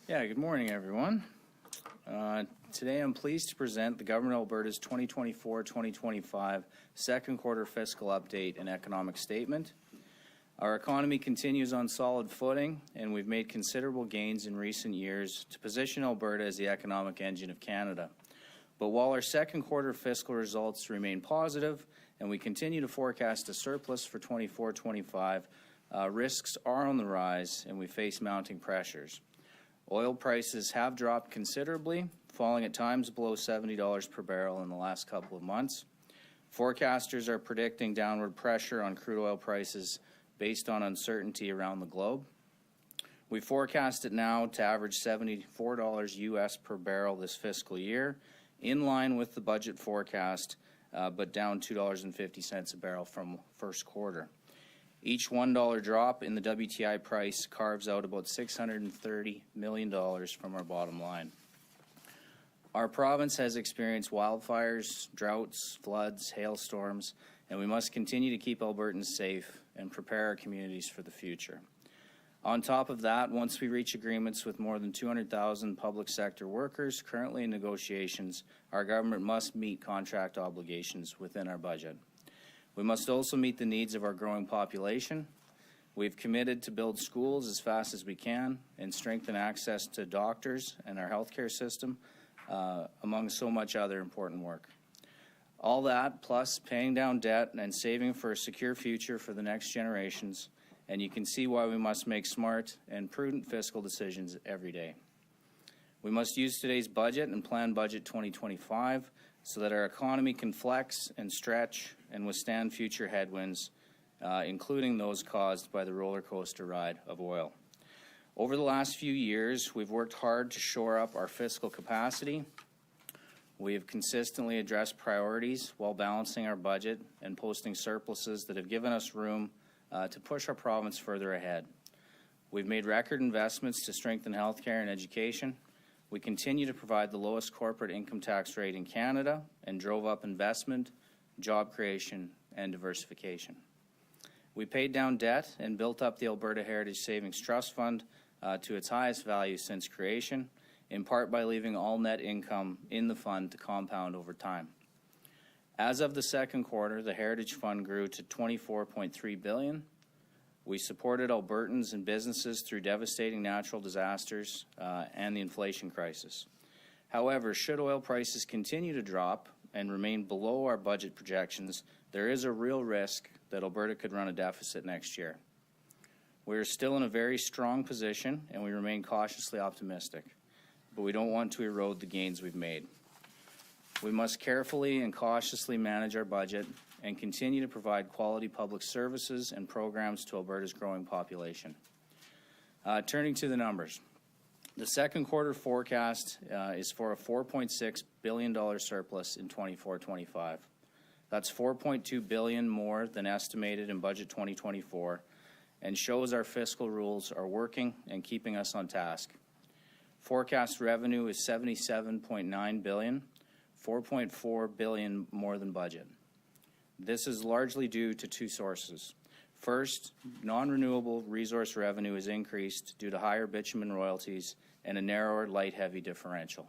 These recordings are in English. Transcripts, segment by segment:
Yeah, good morning, everyone. Today I'm pleased to present the Government of Alberta's 2024-2025 second quarter fiscal update and economic statement. Our economy continues on solid footing, and we've made considerable gains in recent years to position Alberta as the economic engine of Canada. But while our second quarter fiscal results remain positive and we continue to forecast a surplus for 24-25, risks are on the rise and we face mounting pressures. Oil prices have dropped considerably, falling at times below $70 per barrel in the last couple of months. Forecasters are predicting downward pressure on crude oil prices based on uncertainty around the globe. We forecast it now to average $74 US per barrel this fiscal year, in line with the budget forecast, but down $2.50 a barrel from first quarter. Each $1 drop in the WTI price carves out about $630 million from our bottom line. Our province has experienced wildfires, droughts, floods, hailstorms, and we must continue to keep Albertans safe and prepare our communities for the future. On top of that, once we reach agreements with more than 200,000 public sector workers currently in negotiations, our government must meet contract obligations within our budget. We must also meet the needs of our growing population. We've committed to build schools as fast as we can and strengthen access to doctors and our healthcare system, among so much other important work. All that, plus paying down debt and saving for a secure future for the next generations, and you can see why we must make smart and prudent fiscal decisions every day. We must use today's budget and plan budget 2025 so that our economy can flex and stretch and withstand future headwinds, including those caused by the roller coaster ride of oil. Over the last few years, we've worked hard to shore up our fiscal capacity. We have consistently addressed priorities while balancing our budget and posting surpluses that have given us room to push our province further ahead. We've made record investments to strengthen healthcare and education. We continue to provide the lowest corporate income tax rate in Canada and drove up investment, job creation, and diversification. We paid down debt and built up the Alberta Heritage Savings Trust Fund to its highest value since creation, in part by leaving all net income in the fund to compound over time. As of the second quarter, the Heritage Fund grew to $24.3 billion. We supported Albertans and businesses through devastating natural disasters and the inflation crisis. However, should oil prices continue to drop and remain below our budget projections, there is a real risk that Alberta could run a deficit next year. We are still in a very strong position and we remain cautiously optimistic, but we don't want to erode the gains we've made. We must carefully and cautiously manage our budget and continue to provide quality public services and programs to Alberta's growing population. Turning to the numbers. The second quarter forecast is for a $4.6 billion surplus in 24-25. That's $4.2 billion more than estimated in budget 2024 and shows our fiscal rules are working and keeping us on task. Forecast revenue is $77.9 billion, $4.4 billion more than budget. This is largely due to two sources. First, non-renewable resource revenue is increased due to higher bitumen royalties and a narrower light-heavy differential.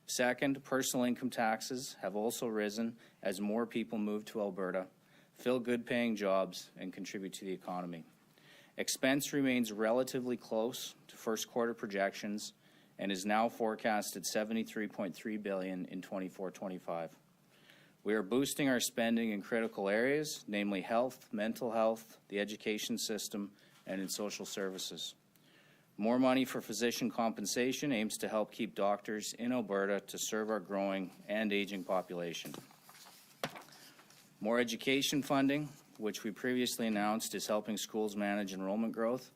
Second, personal income taxes have also risen as more people move to Alberta, fill good-paying jobs, and contribute to the economy. Expense remains relatively close to first quarter projections and is now forecast at $73.3 billion in 24-25. We are boosting our spending in critical areas, namely health, mental health, the education system, and in social services. More money for physician compensation aims to help keep doctors in Alberta to serve our growing and aging population. More education funding, which we previously announced, is helping schools manage enrollment growth.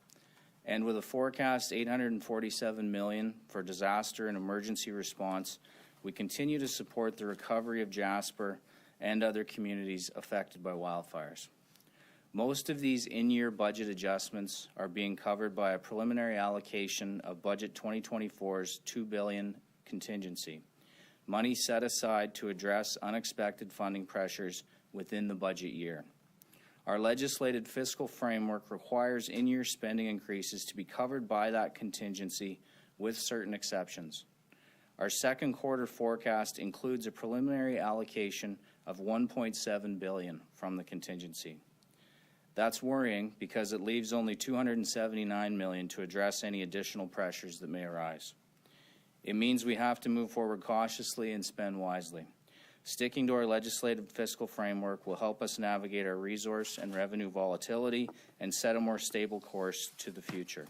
And with a forecast $847 million for disaster and emergency response, we continue to support the recovery of Jasper and other communities affected by wildfires. Most of these in-year budget adjustments are being covered by a preliminary allocation of Budget 2024's $2 billion contingency, money set aside to address unexpected funding pressures within the budget year. Our legislated fiscal framework requires in-year spending increases to be covered by that contingency with certain exceptions. Our second quarter forecast includes a preliminary allocation of $1.7 billion from the contingency. That's worrying because it leaves only $279 million to address any additional pressures that may arise. It means we have to move forward cautiously and spend wisely. Sticking to our legislative fiscal framework will help us navigate our resource and revenue volatility and set a more stable course to the future.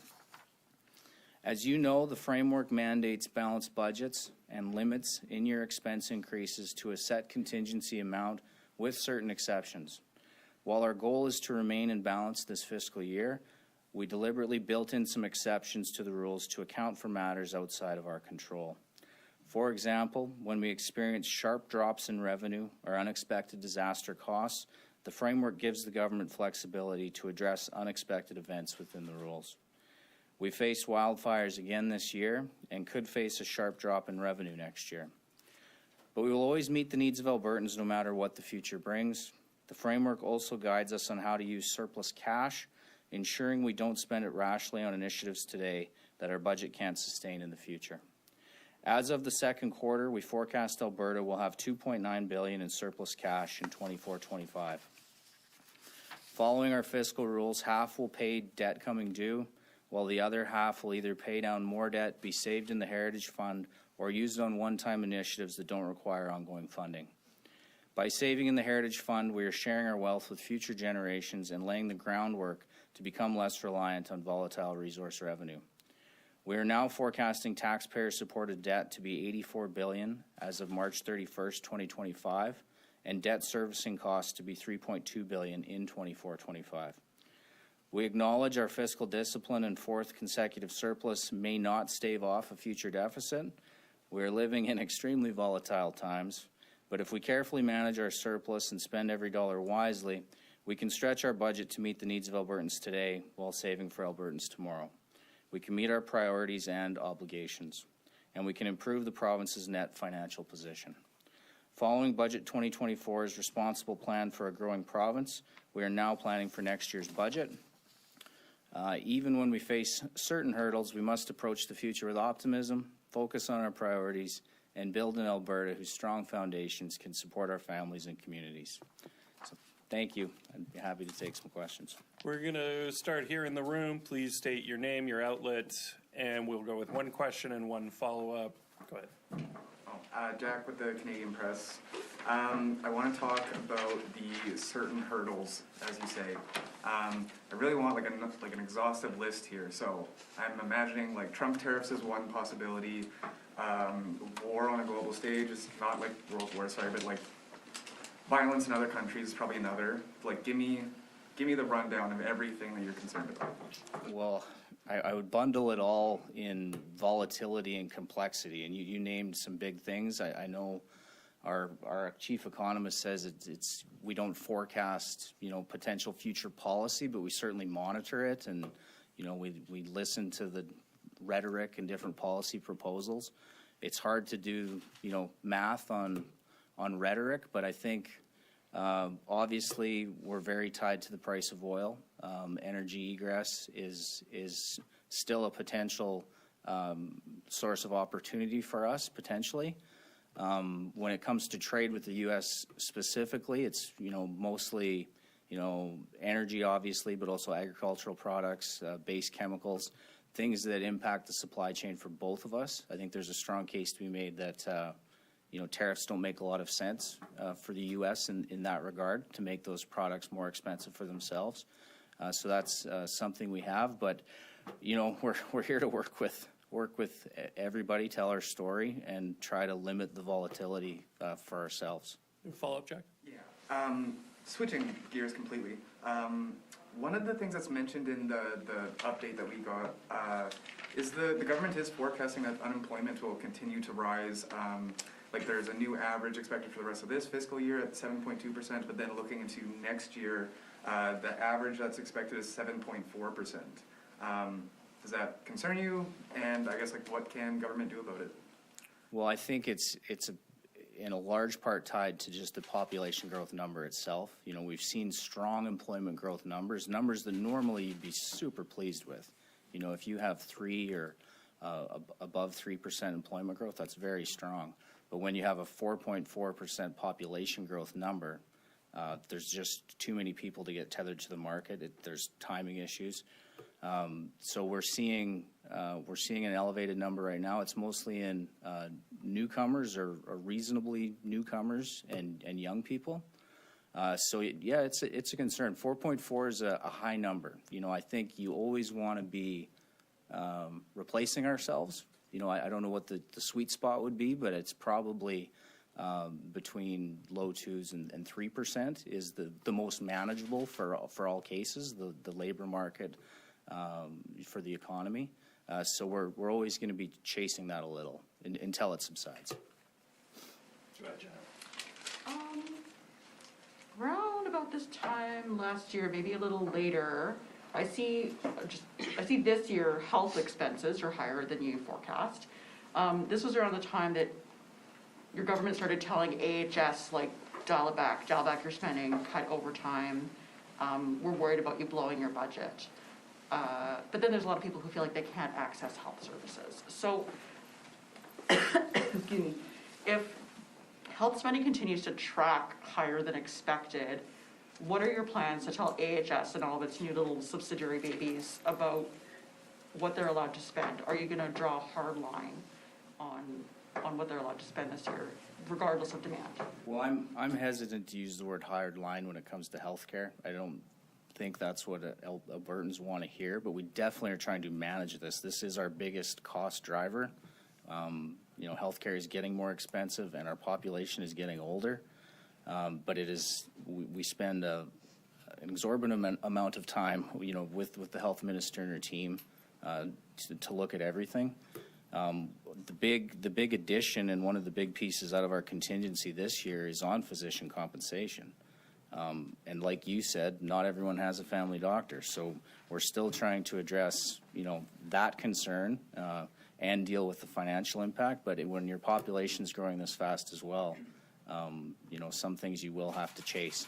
As you know, the framework mandates balanced budgets and limits in-year expense increases to a set contingency amount with certain exceptions. While our goal is to remain in balance this fiscal year, we deliberately built in some exceptions to the rules to account for matters outside of our control. For example, when we experience sharp drops in revenue or unexpected disaster costs, the framework gives the government flexibility to address unexpected events within the rules. We face wildfires again this year and could face a sharp drop in revenue next year. But we will always meet the needs of Albertans no matter what the future brings. The framework also guides us on how to use surplus cash, ensuring we don't spend it rashly on initiatives today that our budget can't sustain in the future. As of the second quarter, we forecast Alberta will have $2.9 billion in surplus cash in 24-25. Following our fiscal rules, half will pay debt coming due, while the other half will either pay down more debt, be saved in the Heritage Fund, or used on one-time initiatives that don't require ongoing funding. By saving in the Heritage Fund, we are sharing our wealth with future generations and laying the groundwork to become less reliant on volatile resource revenue. We are now forecasting taxpayer-supported debt to be $84 billion as of March 31st, 2025, and debt servicing costs to be $3.2 billion in 24-25. We acknowledge our fiscal discipline and fourth consecutive surplus may not stave off a future deficit. We are living in extremely volatile times, but if we carefully manage our surplus and spend every dollar wisely, we can stretch our budget to meet the needs of Albertans today while saving for Albertans tomorrow. We can meet our priorities and obligations, and we can improve the province's net financial position. Following Budget 2024's responsible plan for a growing province, we are now planning for next year's budget. Even when we face certain hurdles, we must approach the future with optimism, focus on our priorities, and build an Alberta whose strong foundations can support our families and communities. So, thank you. I'd be happy to take some questions. We're going to start here in the room. Please state your name, your outlet, and we'll go with one question and one follow-up. Go ahead. Jack with the Canadian Press. I want to talk about the certain hurdles, as you say. I really want like an exhaustive list here. So I'm imagining like Trump tariffs is one possibility. War on a global stage is not like World War, sorry, but like violence in other countries is probably another. Like give me the rundown of everything that you're concerned about. Well, I would bundle it all in volatility and complexity, and you named some big things. I know our chief economist says we don't forecast potential future policy, but we certainly monitor it, and we listen to the rhetoric and different policy proposals. It's hard to do math on rhetoric, but I think obviously we're very tied to the price of oil. Energy egress is still a potential source of opportunity for us, potentially. When it comes to trade with the U.S. specifically, it's mostly energy, obviously, but also agricultural products, base chemicals, things that impact the supply chain for both of us. I think there's a strong case to be made that tariffs don't make a lot of sense for the U.S. in that regard, to make those products more expensive for themselves. So that's something we have, but we're here to work with everybody, tell our story, and try to limit the volatility for ourselves. Follow up, Jack? Yeah. Switching gears completely. One of the things that's mentioned in the update that we got is the government is forecasting that unemployment will continue to rise. Like there's a new average expected for the rest of this fiscal year at 7.2%, but then looking into next year, the average that's expected is 7.4%. Does that concern you? And I guess what can government do about it? Well, I think it's in a large part tied to just the population growth number itself. We've seen strong employment growth numbers that normally you'd be super pleased with. If you have 3 or above 3% employment growth, that's very strong. But when you have a 4.4% population growth number, there's just too many people to get tethered to the market. There's timing issues. So we're seeing an elevated number right now. It's mostly in newcomers or reasonably newcomers and young people. So yeah, it's a concern. 4.4 is a high number. You know, I think you always want to be replacing ourselves. You know, I don't know what the sweet spot would be, but it's probably between low 2s and 3% is the most manageable for all cases, the labor market for the economy. So we're always going to be chasing that a little until it subsides. Go ahead, Jenna. Around about this time last year, maybe a little later, I see this year health expenses are higher than you forecast. This was around the time that your government started telling AHS, like, dial back your spending, cut overtime. We're worried about you blowing your budget. But then there's a lot of people who feel like they can't access health services. So, excuse me, if health spending continues to track higher than expected, what are your plans to tell AHS and all of its new little subsidiary babies about what they're allowed to spend? Are you going to draw a hard line on what they're allowed to spend this year, regardless of demand? Well, I'm hesitant to use the word hard line when it comes to healthcare. I don't think that's what Albertans want to hear, but we definitely are trying to manage this. This is our biggest cost driver. You know, healthcare is getting more expensive and our population is getting older. But it is, we spend an exorbitant amount of time, you know, with the health minister and her team to look at everything. The big addition and one of the big pieces out of our contingency this year is on physician compensation. And like you said, not everyone has a family doctor, so we're still trying to address, you know, that concern and deal with the financial impact. But when your population is growing this fast as well, you know, some things you will have to chase.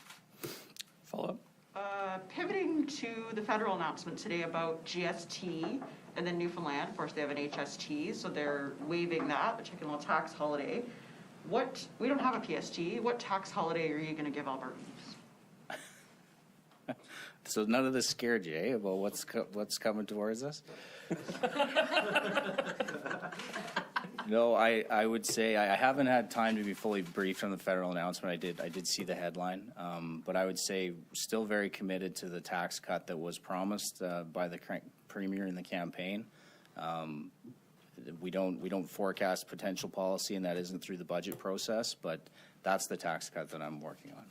Follow up. Pivoting to the federal announcement today about GST and then Newfoundland, of course, they have an HST, so they're waiving that, they're taking a little tax holiday. We don't have a PST. What tax holiday are you going to give Albertans? So none of this scared you, eh, about what's coming towards us? No, I would say I haven't had time to be fully briefed on the federal announcement. I did see the headline, but I would say still very committed to the tax cut that was promised by the premier in the campaign. We don't forecast potential policy, and that isn't through the budget process. But that's the tax cut that I'm working on.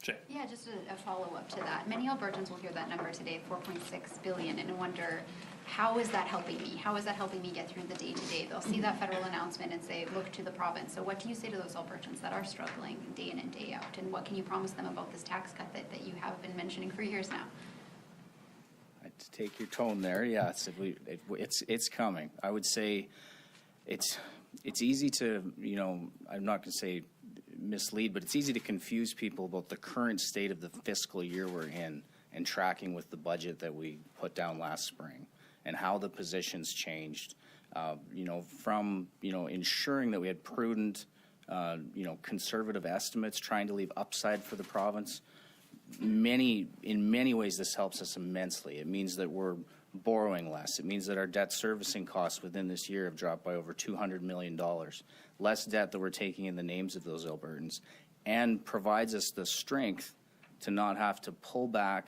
Jay. Yeah, just a follow-up to that. Many Albertans will hear that number today, $4.6 billion, and wonder, how is that helping me? How is that helping me get through the day-to-day? They'll see that federal announcement and say, look to the province. So what do you say to those Albertans that are struggling day in and day out? And what can you promise them about this tax cut that you have been mentioning for years now? To take your tone there, yes, it's coming. I would say it's easy to, you know, I'm not going to say mislead, but it's easy to confuse people about the current state of the fiscal year we're in and tracking with the budget that we put down last spring and how the positions changed, you know, from, you know, ensuring that we had prudent, you know, conservative estimates, trying to leave upside for the province. In many ways, this helps us immensely. It means that we're borrowing less. It means that our debt servicing costs within this year have dropped by over $200 million. Less debt that we're taking in the names of those Albertans, and provides us the strength to not have to pull back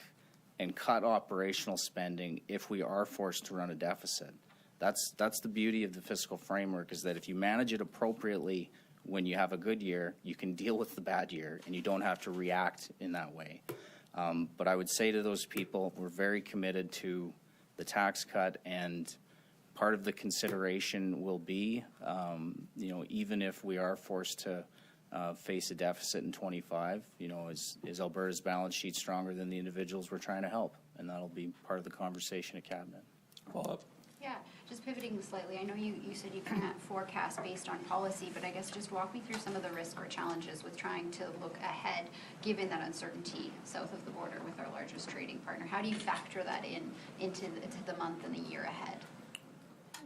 and cut operational spending if we are forced to run a deficit. That's the beauty of the fiscal framework, is that if you manage it appropriately when you have a good year, you can deal with the bad year and you don't have to react in that way. But I would say to those people, we're very committed to the tax cut, and part of the consideration will be, you know, even if we are forced to face a deficit in 25, you know, is Alberta's balance sheet stronger than the individuals we're trying to help? And that'll be part of the conversation at Cabinet. Follow up. Yeah, just pivoting slightly. I know you said you can't forecast based on policy, but I guess just walk me through some of the risks or challenges with trying to look ahead, given that uncertainty south of the border with our largest trading partner. How do you factor that into the month and the year ahead?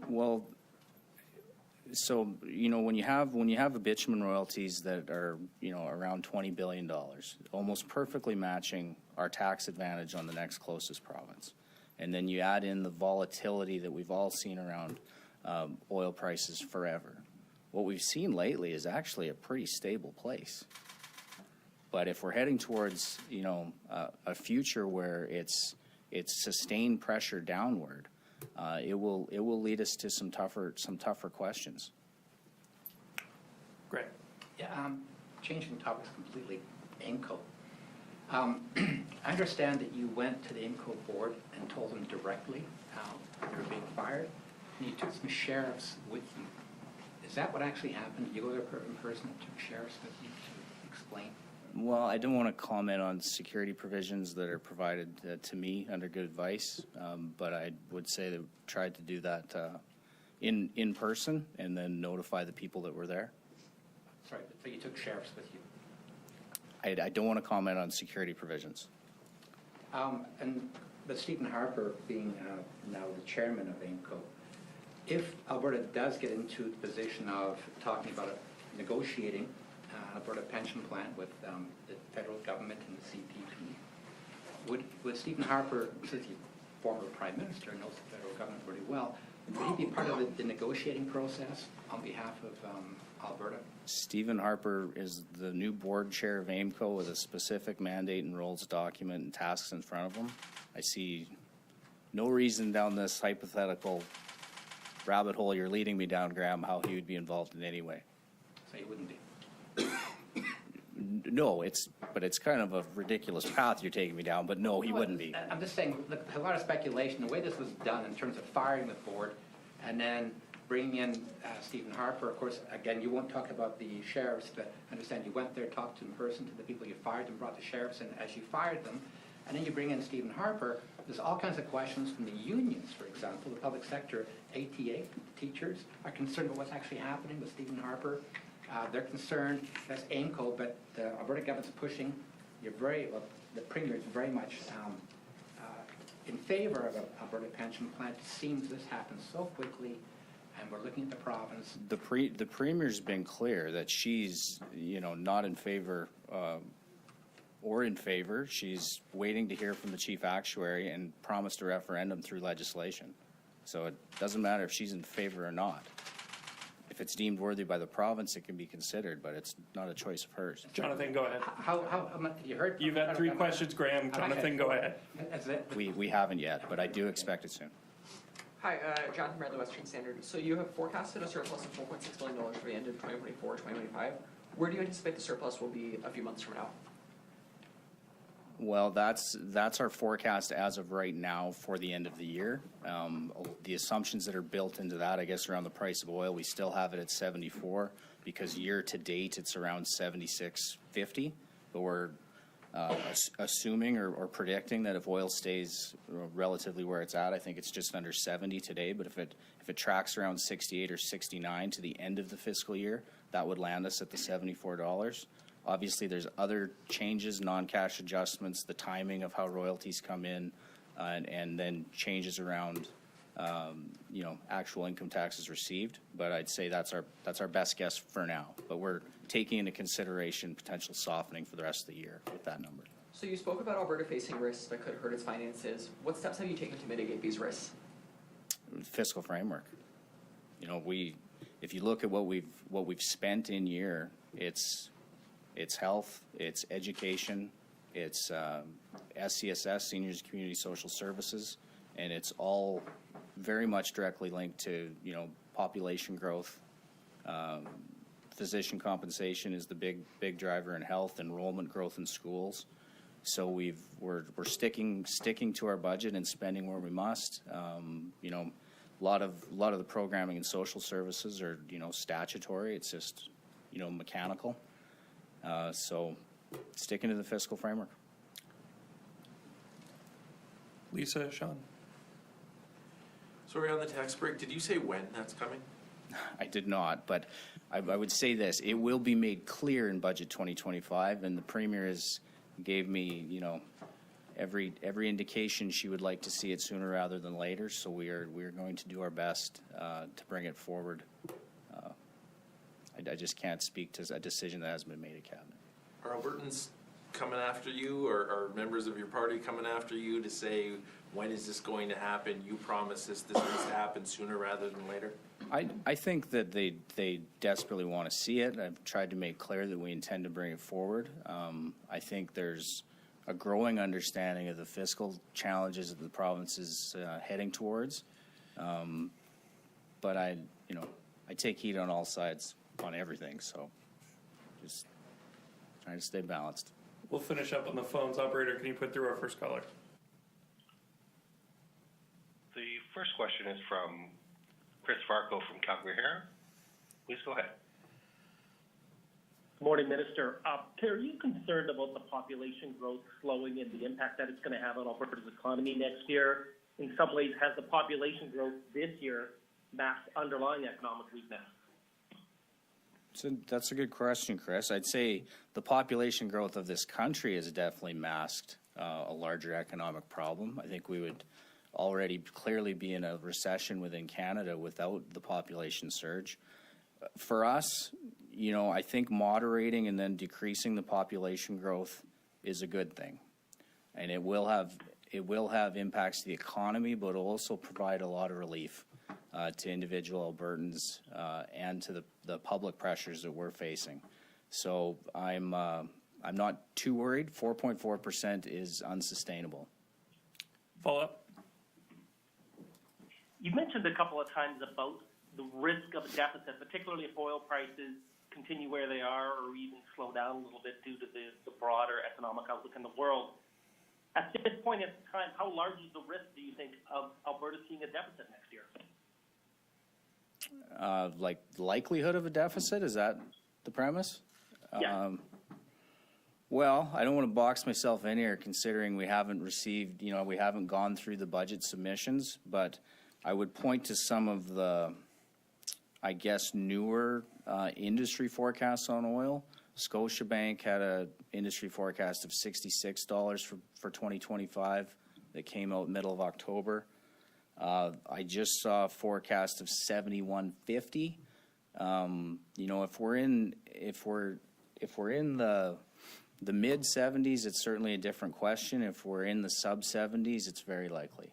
Well, so, when you have a bitumen royalties that are, around $20 billion, almost perfectly matching our tax advantage on the next closest province, and then you add in the volatility that we've all seen around oil prices forever, what we've seen lately is actually a pretty stable place. But if we're heading towards, a future where it's sustained pressure downward, it will lead us to some tougher questions. Great. Yeah, changing topics completely. AIMCO. I understand that you went to the AIMCO board and told them directly how you were being fired, and you took some sheriffs with you. Is that what actually happened? Did you go there in person and took sheriffs with you to explain? Well, I don't want to comment on security provisions that are provided to me under good advice, but I would say they tried to do that in person and then notify the people that were there. Sorry, but you took sheriffs with you. I don't want to comment on security provisions. But Stephen Harper being now the chairman of AIMCO, if Alberta does get into the position of talking about negotiating Alberta pension plan with the federal government and the CPP, would Stephen Harper, since he's former prime minister and knows the federal government really well, would he be part of the negotiating process on behalf of Alberta? Stephen Harper is the new board chair of AIMCO with a specific mandate and roles document and tasks in front of him. I see no reason down this hypothetical rabbit hole you're leading me down, Graham, how he would be involved in any way. So he wouldn't be. No, but it's kind of a ridiculous path you're taking me down, but no, he wouldn't be. I'm just saying, look, a lot of speculation. The way this was done in terms of firing the board and then bringing in Stephen Harper, of course, again, you won't talk about the sheriffs, but I understand you went there, talked in person to the people you fired and brought the sheriffs in as you fired them, and then you bring in Stephen Harper. There's all kinds of questions from the unions, for example, the public sector, ATA, teachers are concerned about what's actually happening with Stephen Harper. They're concerned, that's AIMCO, but the Alberta government's pushing. The Premier is very much in favor of an Alberta pension plan. It seems this happens so quickly, and we're looking at the province. The Premier's been clear that she's, not in favor or in favor. She's waiting to hear from the chief actuary and promised a referendum through legislation. So it doesn't matter if she's in favor or not. If it's deemed worthy by the province, it can be considered, but it's not a choice of hers. Jonathan, go ahead. How much have you heard? You've had 3 questions, Graham. Jonathan, go ahead. That's it. We haven't yet, but I do expect it soon. Hi, Jonathan Red, the Western Standard. So you have forecasted a surplus of $4.6 billion for the end of 2024, 2025. Where do you anticipate the surplus will be a few months from now? Well, that's our forecast as of right now for the end of the year. The assumptions that are built into that, I guess, around the price of oil, we still have it at 74 because year to date it's around 76.50. But we're assuming or predicting that if oil stays relatively where it's at, I think it's just under 70 today. But if it tracks around 68 or 69 to the end of the fiscal year, that would land us at the $74. Obviously, there's other changes, non-cash adjustments, the timing of how royalties come in, and then changes around, actual income taxes received. But I'd say that's our best guess for now. But we're taking into consideration potential softening for the rest of the year with that number. So you spoke about Alberta facing risks that could hurt its finances. What steps have you taken to mitigate these risks? Fiscal framework. If you look at what we've spent in year, it's health, it's education, it's SCSS, Seniors Community Social Services, and it's all very much directly linked to population growth. Physician compensation is the big driver in health, enrollment growth in schools. So we're sticking to our budget and spending where we must. A lot of the programming in social services are statutory. It's just mechanical. So sticking to the fiscal framework. Lisa, Sean? Sorry, on the tax break, did you say when that's coming? I did not, but I would say this. It will be made clear in Budget 2025, and the Premier gave me, every indication she would like to see it sooner rather than later. So we're going to do our best to bring it forward. I just can't speak to a decision that hasn't been made at cabinet. Are Albertans coming after you, or are members of your party coming after you to say, when is this going to happen? You promised this needs to happen sooner rather than later? I think that they desperately want to see it. I've tried to make clear that we intend to bring it forward. I think there's a growing understanding of the fiscal challenges that the province is heading towards. But I take heat on all sides on everything, so just trying to stay balanced. We'll finish up on the phones. Operator, can you put through our first caller? The first question is from Chris Farco from Calgary Herald. Please go ahead. Good morning, Minister. Are you concerned about the population growth slowing and the impact that it's going to have on Alberta's economy next year? In some ways, has the population growth this year masked underlying economic weakness? So that's a good question, Chris. I'd say the population growth of this country has definitely masked a larger economic problem. I think we would already clearly be in a recession within Canada without the population surge. For us, I think moderating and then decreasing the population growth is a good thing. And it will have impacts to the economy, but it'll also provide a lot of relief to individual Albertans and to the public pressures that we're facing. So I'm not too worried. 4.4% is unsustainable. Follow up. You've mentioned a couple of times about the risk of a deficit, particularly if oil prices continue where they are or even slow down a little bit due to the broader economic outlook in the world. At this point in time, how large is the risk, do you think, of Alberta seeing a deficit next year? Like likelihood of a deficit? Is that the premise? Yeah. Well, I don't want to box myself in here considering we haven't received, we haven't gone through the budget submissions, but I would point to some of the, I guess, newer industry forecasts on oil. Scotiabank had an industry forecast of $66 for 2025 that came out middle of October. I just saw a forecast of $71.50. If we're in the mid 70s, it's certainly a different question. If we're in the sub 70s, it's very likely.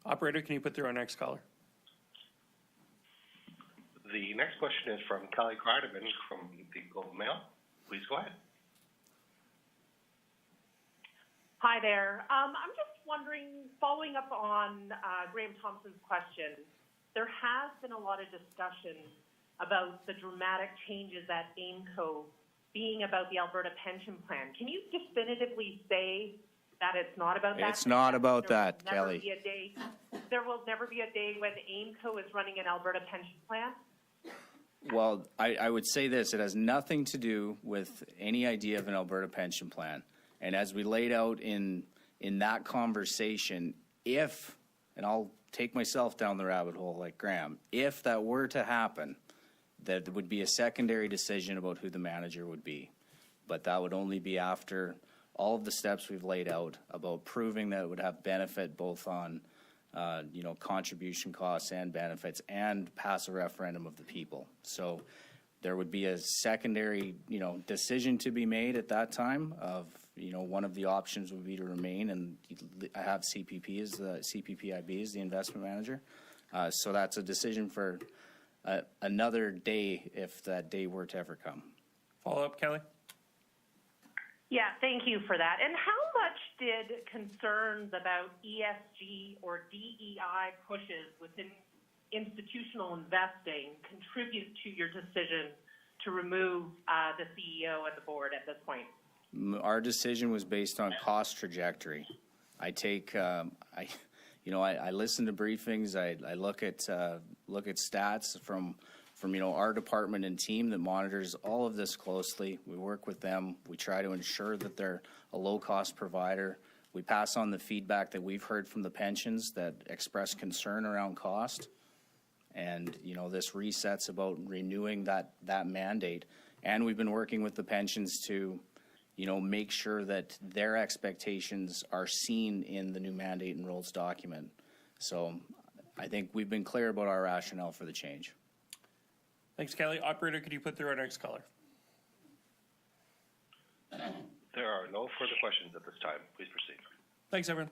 Operator, can you put through our next caller? The next question is from Kelly Cryderman from the Globe and Mail. Please go ahead. Hi there. I'm just wondering, following up on Graham Thompson's question, there has been a lot of discussion about the dramatic changes at AIMCO being about the Alberta pension plan. Can you definitively say that it's not about that? It's not about that, Kelly. There will never be a day when AIMCO is running an Alberta pension plan? Well, I would say this. It has nothing to do with any idea of an Alberta pension plan. And as we laid out in that conversation, and I'll take myself down the rabbit hole like Graham, if that were to happen, that would be a secondary decision about who the manager would be. But that would only be after all of the steps we've laid out about proving that it would have benefit both on contribution costs and benefits and pass a referendum of the people. So there would be a secondary, decision to be made at that time of, one of the options would be to remain and have CPPIB as the investment manager. So that's a decision for another day if that day were to ever come. Follow up, Kelly? Yeah, thank you for that. And how much did concerns about ESG or DEI pushes within institutional investing contribute to your decision to remove the CEO and the board at this point? Our decision was based on cost trajectory. I listen to briefings. I look at stats from our department and team that monitors all of this closely. We work with them. We try to ensure that they're a low-cost provider. We pass on the feedback that we've heard from the pensions that express concern around cost. And, this resets about renewing that mandate. And we've been working with the pensions to, make sure that their expectations are seen in the new mandate and rules document. So I think we've been clear about our rationale for the change. Thanks, Kelly. Operator, could you put through our next caller? There are no further questions at this time. Please proceed. Thanks, everyone.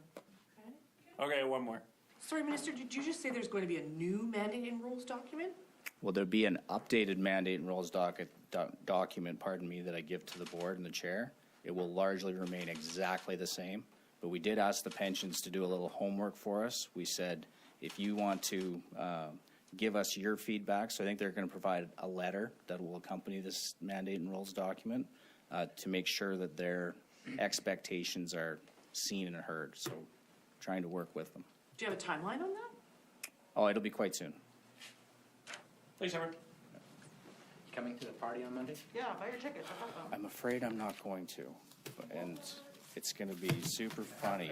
Okay, one more. Sorry, Minister, did you just say there's going to be a new mandate and rules document? Will there be an updated mandate and rules document, that I give to the board and the chair? It will largely remain exactly the same, but we did ask the pensions to do a little homework for us. We said, if you want to give us your feedback, so I think they're going to provide a letter that will accompany this mandate and rules document to make sure that their expectations are seen and heard. So trying to work with them. Do you have a timeline on that? Oh, it'll be quite soon. Thanks, everyone. You coming to the party on Monday? Yeah, buy your tickets. I thought so. I'm afraid I'm not going to, and it's going to be super funny.